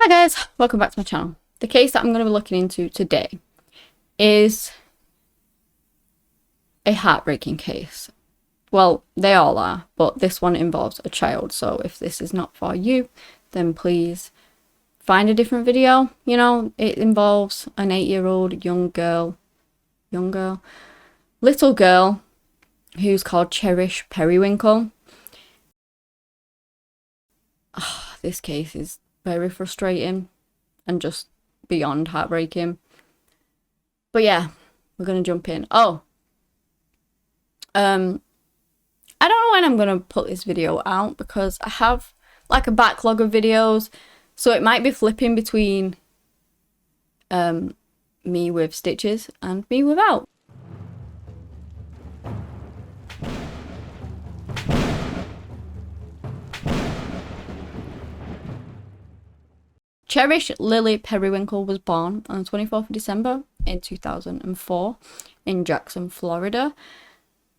Hi guys, welcome back to my channel. The case that I'm going to be looking into today is a heartbreaking case. Well, they all are, but this one involves a child, so if this is not for you, then please find a different video. You know, it involves an 8-year-old little girl who's called Cherish Perrywinkle. This case is very frustrating and just beyond heartbreaking. But yeah, we're gonna jump in. I don't know when I'm gonna put this video out because I have like a backlog of videos, so it might be flipping between me with stitches and me without. Cherish Lily Perrywinkle was born on the 24th of December in 2004 in Jackson, Florida.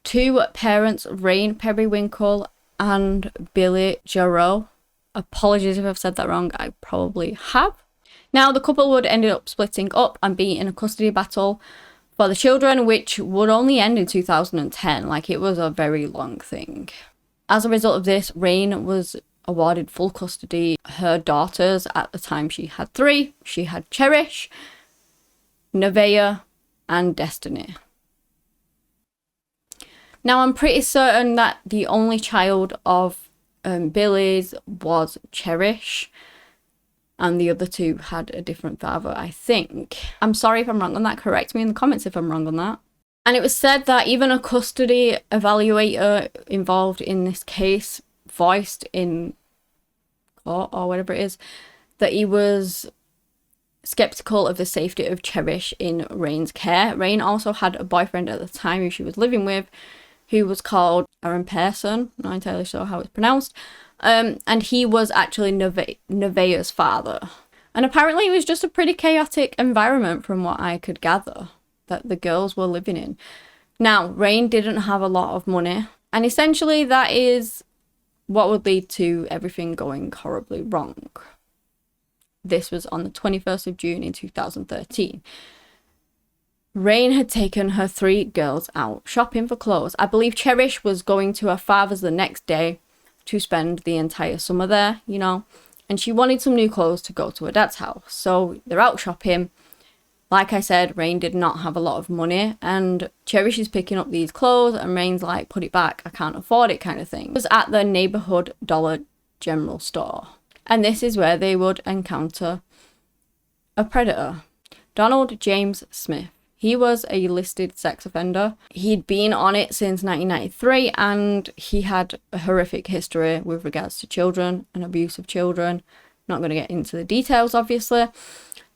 Two parents, Rain Perrywinkle and Billy Jarreau. Apologies if I've said that wrong, I probably have. Now, the couple would end up splitting up and be in a custody battle for the children, which would only end in 2010. Like, it was a very long thing. As a result of this, Rain was awarded full custody. Her daughters, at the time she had 3. She had Cherish, Nevaeh, and Destiny. Now, I'm pretty certain that the only child of Billy's was Cherish, and the other 2 had a different father, I think. I'm sorry if I'm wrong on that. Correct me in the comments if I'm wrong on that. And it was said that even a custody evaluator involved in this case voiced in court or whatever it is that he was skeptical of the safety of Cherish in Rain's care. Rain also had a boyfriend at the time who she was living with, who was called Aaron Pearson, not entirely sure how it's pronounced, and he was actually Nevaeh's father. And apparently it was just a pretty chaotic environment from what I could gather that the girls were living in. Now, Rain didn't have a lot of money, and essentially that is what would lead to everything going horribly wrong. This was on the 21st of June in 2013. Rain had taken her 3 girls out shopping for clothes. I believe Cherish was going to her father's the next day to spend the entire summer there, you know, and she wanted some new clothes to go to her dad's house. So they're out shopping. Like I said, Rain did not have a lot of money, and Cherish is picking up these clothes and Rain's like, put it back, I can't afford it kind of thing. It was at the neighborhood Dollar General store. And this is where they would encounter a predator, Donald James Smith. He was a listed sex offender. He'd been on it since 1993, and he had a horrific history with regards to children and abuse of children. Not going to get into the details, obviously.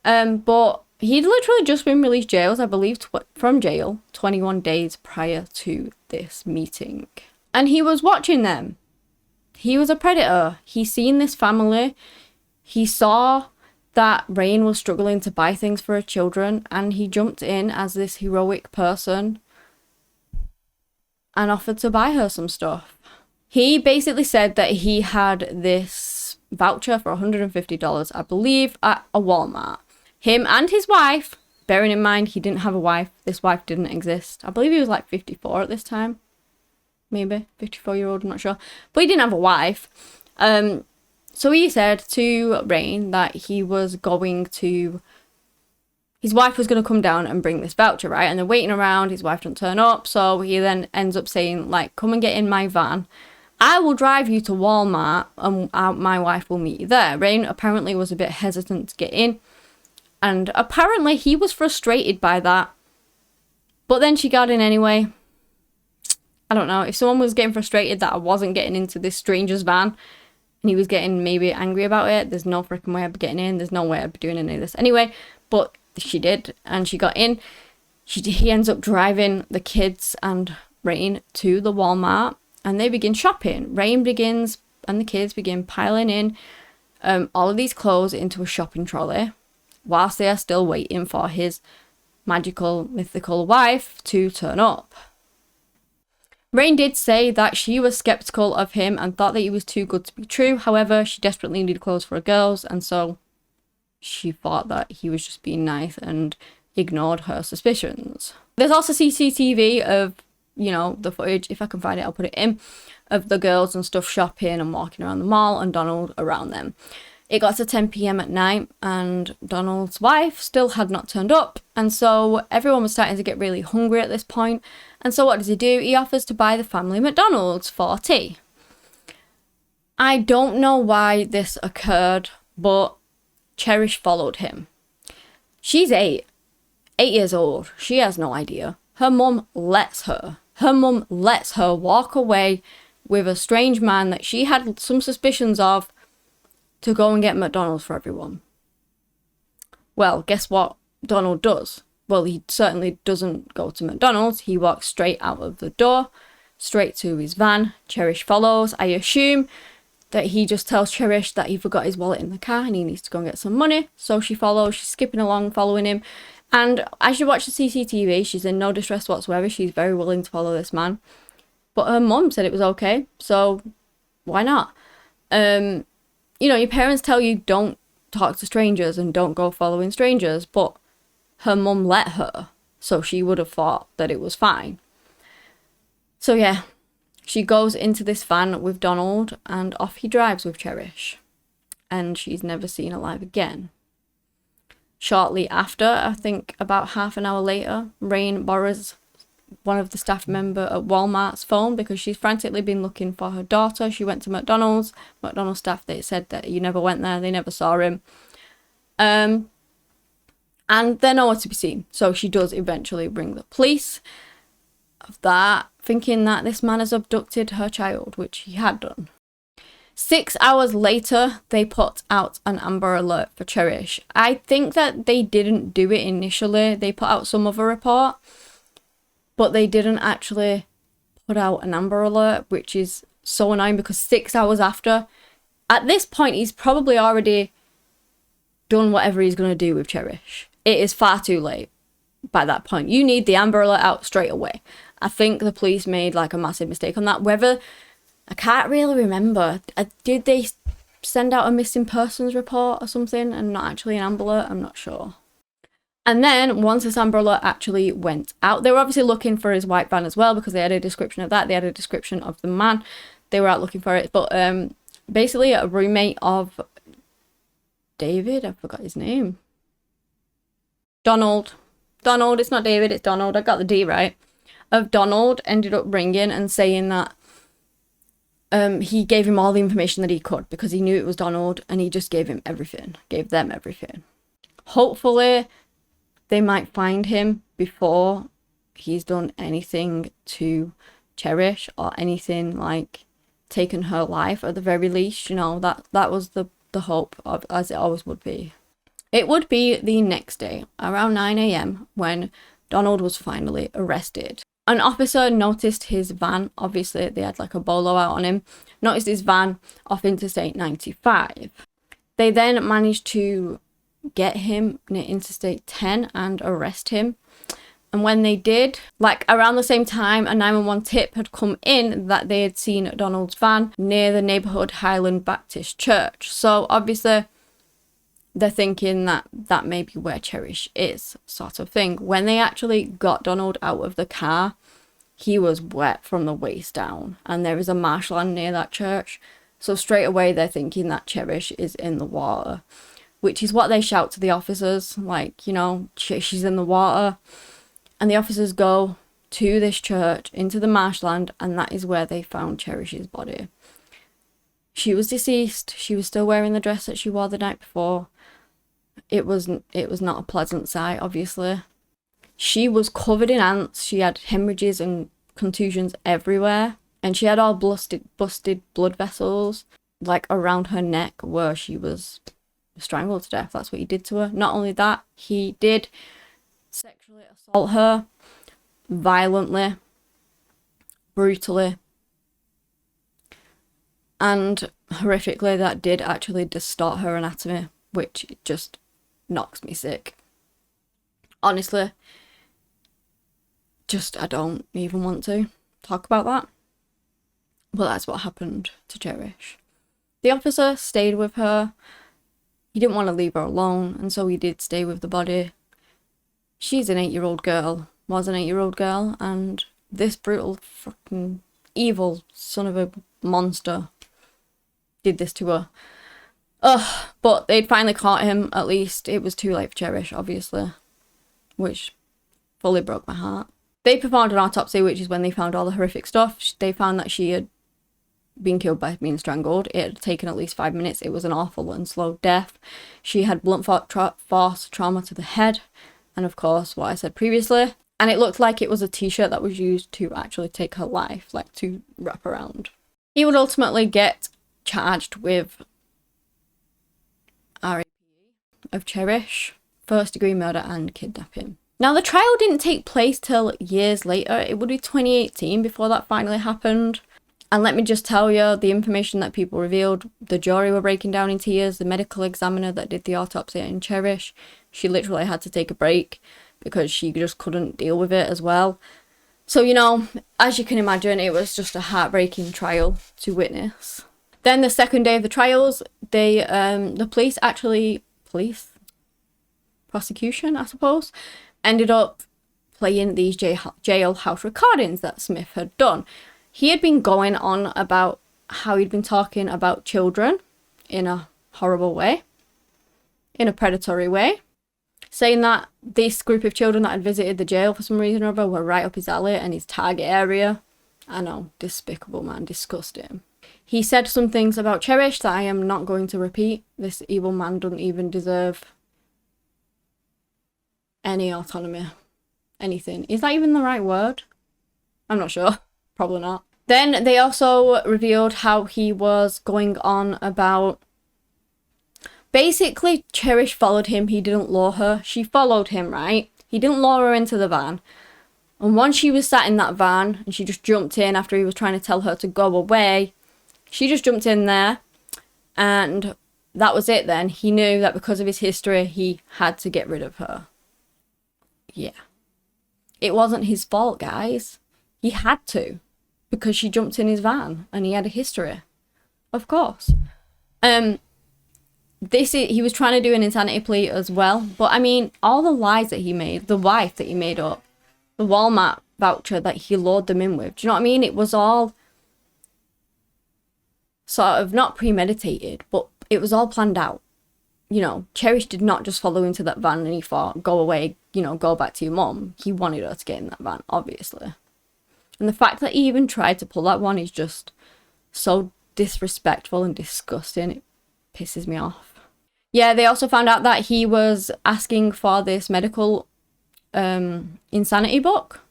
But he'd literally just been released I believe, from jail 21 days prior to this meeting. And he was watching them. He was a predator. He seen this family. He saw that Rain was struggling to buy things for her children, and he jumped in as this heroic person and offered to buy her some stuff. He basically said that he had this voucher for $150, I believe, at a Walmart. Him and his wife, bearing in mind he didn't have a wife, this wife didn't exist. I believe he was like 54 at this time. Maybe 54-year-old, I'm not sure. But he didn't have a wife. So he said to Rain that he was going to, his wife was going to come down and bring this voucher, right? And they're waiting around, his wife doesn't turn up. So he then ends up saying, like, come and get in my van. I will drive you to Walmart and my wife will meet you there. Rain apparently was a bit hesitant to get in. And apparently he was frustrated by that. But then she got in anyway. I don't know. If someone was getting frustrated that I wasn't getting into this stranger's van and he was getting maybe angry about it, there's no freaking way I'd be getting in. There's no way I'd be doing any of this anyway. But she did, and she got in. He ends up driving the kids and Rain to the Walmart, and they begin shopping. Rain begins, and the kids begin piling in all of these clothes into a shopping trolley, whilst they are still waiting for his magical, mythical wife to turn up. Rain did say that she was skeptical of him and thought that he was too good to be true. However, she desperately needed clothes for her girls, and so she thought that he was just being nice and ignored her suspicions. There's also CCTV of, you know, the footage, if I can find it I'll put it in, of the girls and stuff shopping and walking around the mall and Donald around them. It got to 10 p.m. at night and Donald's wife still had not turned up, and so everyone was starting to get really hungry at this point. And so what does he do? He offers to buy the family McDonald's for tea. I don't know why this occurred, but Cherish followed him. She's 8 years old. She has no idea. Her mum lets her. Her mum lets her walk away with a strange man that she had some suspicions of to go and get McDonald's for everyone. Well, guess what Donald does? Well, he certainly doesn't go to McDonald's. He walks straight out of the door, straight to his van. Cherish follows. I assume that he just tells Cherish that he forgot his wallet in the car and he needs to go and get some money. So she follows. She's skipping along, following him. And as you watch the CCTV, she's in no distress whatsoever. She's very willing to follow this man. But her mum said it was okay, so why not? You know, your parents tell you don't talk to strangers and don't go following strangers, but her mum let her, so she would have thought that it was fine. So yeah, she goes into this van with Donald and off he drives with Cherish. And she's never seen alive again. Shortly after, I think about half an hour later, Rain borrows one of the staff member at Walmart's phone because she's frantically been looking for her daughter. She went to McDonald's staff, they said that he never went there, they never saw him. And they're nowhere to be seen. So she does eventually ring the police of that, thinking that this man has abducted her child, which he had done. 6 hours later, they put out an Amber Alert for Cherish. I think that they didn't do it initially. They put out some other report, but they didn't actually put out an Amber Alert, which is so annoying because 6 hours after, at this point, he's probably already done whatever he's going to do with Cherish. It is far too late by that point. You need the Amber Alert out straight away. I think the police made like a massive mistake on that. Whether, I can't really remember. Did they send out a missing persons report or something and not actually an Amber Alert? I'm not sure. And then once this Amber Alert actually went out, they were obviously looking for his white van as well because they had a description of that. They had a description of the man. They were out looking for it. But basically a roommate of David, I forgot his name. Donald, it's not David, it's Donald. I got the D right. Of Donald ended up ringing and saying that he gave him all the information that he could because he knew it was Donald and he just gave them everything. Hopefully they might find him before he's done anything to Cherish or anything like taken her life at the very least. You know, that was the hope, of, as it always would be. It would be the next day around 9 a.m. when Donald was finally arrested. An officer noticed his van. Obviously they had like a bolo out on him. Noticed his van off Interstate 95. They then managed to get him near Interstate 10 and arrest him. And when they did, like around the same time, a 911 tip had come in that they had seen Donald's van near the neighborhood Highland Baptist Church. So obviously they're thinking that that may be where Cherish is, sort of thing. When they actually got Donald out of the car, he was wet from the waist down, and there is a marshland near that church. So straight away they're thinking that Cherish is in the water, which is what they shout to the officers, like, you know, she's in the water. And the officers go to this church, into the marshland, and that is where they found Cherish's body. She was deceased. She was still wearing the dress that she wore the night before. It was not a pleasant sight, obviously. She was covered in ants. She had hemorrhages and contusions everywhere. And she had all busted blood vessels, like around her neck, where she was strangled to death. That's what he did to her. Not only that, he did sexually assault her violently, brutally, and horrifically. That did actually distort her anatomy, which just knocks me sick. Honestly, I don't even want to talk about that. But that's what happened to Cherish. The officer stayed with her. He didn't want to leave her alone, and so he did stay with the body. She's an 8-year-old girl, was an 8-year-old girl, and this brutal fucking evil son of a monster did this to her. Ugh, but they'd finally caught him, at least. It was too late for Cherish, obviously, which fully broke my heart. They performed an autopsy, which is when they found all the horrific stuff. They found that she had been killed by being strangled. It had taken at least 5 minutes. It was an awful and slow death. She had blunt force trauma to the head, and of course, what I said previously. And it looked like it was a t-shirt that was used to actually take her life, like to wrap around. He would ultimately get charged with RAP of Cherish, first-degree murder and kidnapping. Now, the trial didn't take place till years later. It would be 2018 before that finally happened. And let me just tell you, the information that people revealed, the jury were breaking down in tears. The medical examiner that did the autopsy on Cherish, she literally had to take a break because she just couldn't deal with it as well. So, you know, as you can imagine, it was just a heartbreaking trial to witness. Then the second day of the trials, the prosecution, I suppose, ended up playing these jailhouse recordings that Smith had done. He had been going on about how he'd been talking about children in a horrible way, in a predatory way, saying that this group of children that had visited the jail for some reason or other were right up his alley and his target area. I know, despicable man, disgusting. He said some things about Cherish that I am not going to repeat. This evil man doesn't even deserve any autonomy, anything. Is that even the right word? I'm not sure. Probably not. Then they also revealed how he was going on about... Basically, Cherish followed him. He didn't lure her. She followed him, right? He didn't lure her into the van. And once she was sat in that van and she just jumped in after he was trying to tell her to go away, she just jumped in there and that was it then. He knew that because of his history, he had to get rid of her. Yeah. It wasn't his fault, guys. He had to, because she jumped in his van and he had a history. Of course. He was trying to do an insanity plea as well. But I mean, all the lies that he made, the wife that he made up, the Walmart voucher that he lured them in with. Do you know what I mean? It was all sort of not premeditated, but it was all planned out. You know, Cherish did not just follow into that van and he thought, go away, you know, go back to your mum. He wanted her to get in that van, obviously. And the fact that he even tried to pull that one is just so disrespectful and disgusting. It pisses me off. Yeah, they also found out that he was asking for this medical insanity book.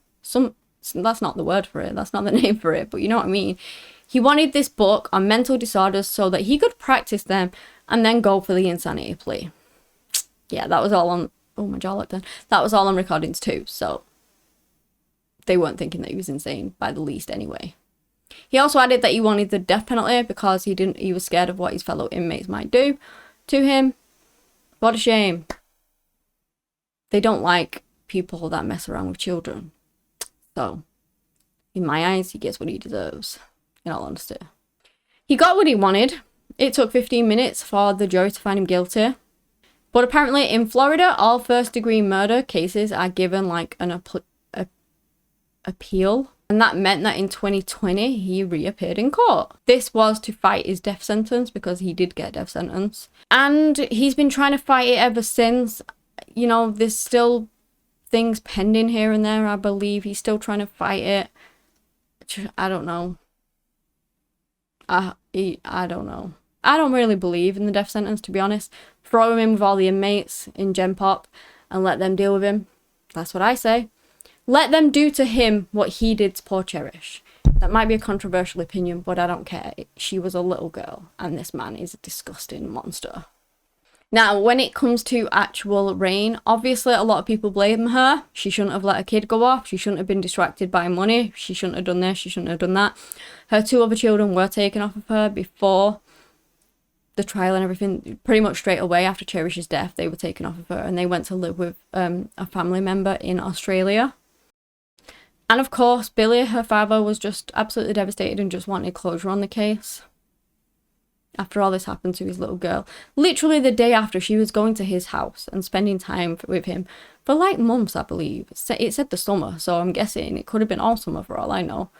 That's not the word for it. That's not the name for it, but you know what I mean. He wanted this book on mental disorders so that he could practice them and then go for the insanity plea. Yeah, that was all on... Oh, my jaw locked in. That was all on recordings too, so... They weren't thinking that he was insane, by the least anyway. He also added that he wanted the death penalty because he was scared of what his fellow inmates might do to him. What a shame. They don't like people that mess around with children. So, in my eyes, he gets what he deserves, in all honesty. He got what he wanted. It took 15 minutes for the jury to find him guilty. But apparently in Florida, all first-degree murder cases are given like an appeal. And that meant that in 2020, he reappeared in court. This was to fight his death sentence because he did get a death sentence. And he's been trying to fight it ever since. You know, there's still things pending here and there, I believe. He's still trying to fight it. I don't know. I don't know. I don't really believe in the death sentence, to be honest. Throw him in with all the inmates in Gen Pop and let them deal with him. That's what I say. Let them do to him what he did to poor Cherish. That might be a controversial opinion, but I don't care. She was a little girl, and this man is a disgusting monster. Now, when it comes to actual Rain, obviously a lot of people blame her. She shouldn't have let her kid go off. She shouldn't have been distracted by money. She shouldn't have done this. She shouldn't have done that. Her 2 other children were taken off of her before the trial and everything. Pretty much straight away after Cherish's death, they were taken off of her and they went to live with a family member in Australia. And of course, Billy, her father, was just absolutely devastated and just wanted closure on the case. after all this happened to his little girl. Literally the day after, she was going to his house and spending time with him for like months, I believe. It said the summer, so I'm guessing it could have been all summer for all I know.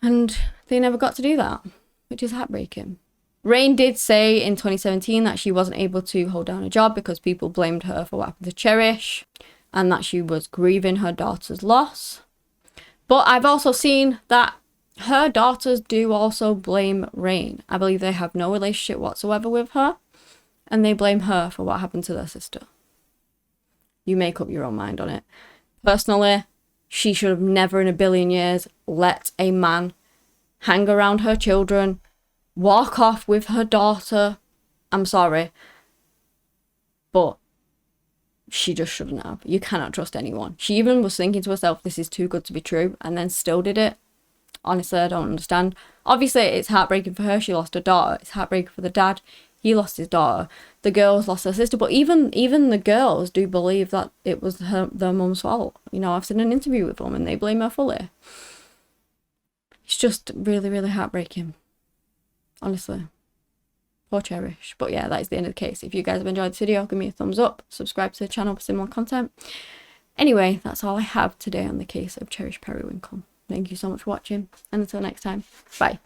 And they never got to do that, which is heartbreaking. Rain did say in 2017 that she wasn't able to hold down a job because people blamed her for what happened to Cherish, and that she was grieving her daughter's loss. But I've also seen that her daughters do also blame Rain. I believe they have no relationship whatsoever with her, and they blame her for what happened to their sister. You make up your own mind on it. Personally, she should have never in a billion years let a man hang around her children, walk off with her daughter. I'm sorry, but she just shouldn't have. You cannot trust anyone. She even was thinking to herself, this is too good to be true, and then still did it. Honestly, I don't understand. Obviously, it's heartbreaking for her. She lost her daughter. It's heartbreaking for the dad. He lost his daughter. The girls lost their sister. But even the girls do believe that it was their mum's fault. You know, I've seen an interview with them and they blame her fully. It's just really, really heartbreaking. Honestly. Poor Cherish. But yeah, that is the end of the case. If you guys have enjoyed this video, give me a thumbs up. Subscribe to the channel for similar content. Anyway, that's all I have today on the case of Cherish Perrywinkle. Thank you so much for watching, and until next time, bye.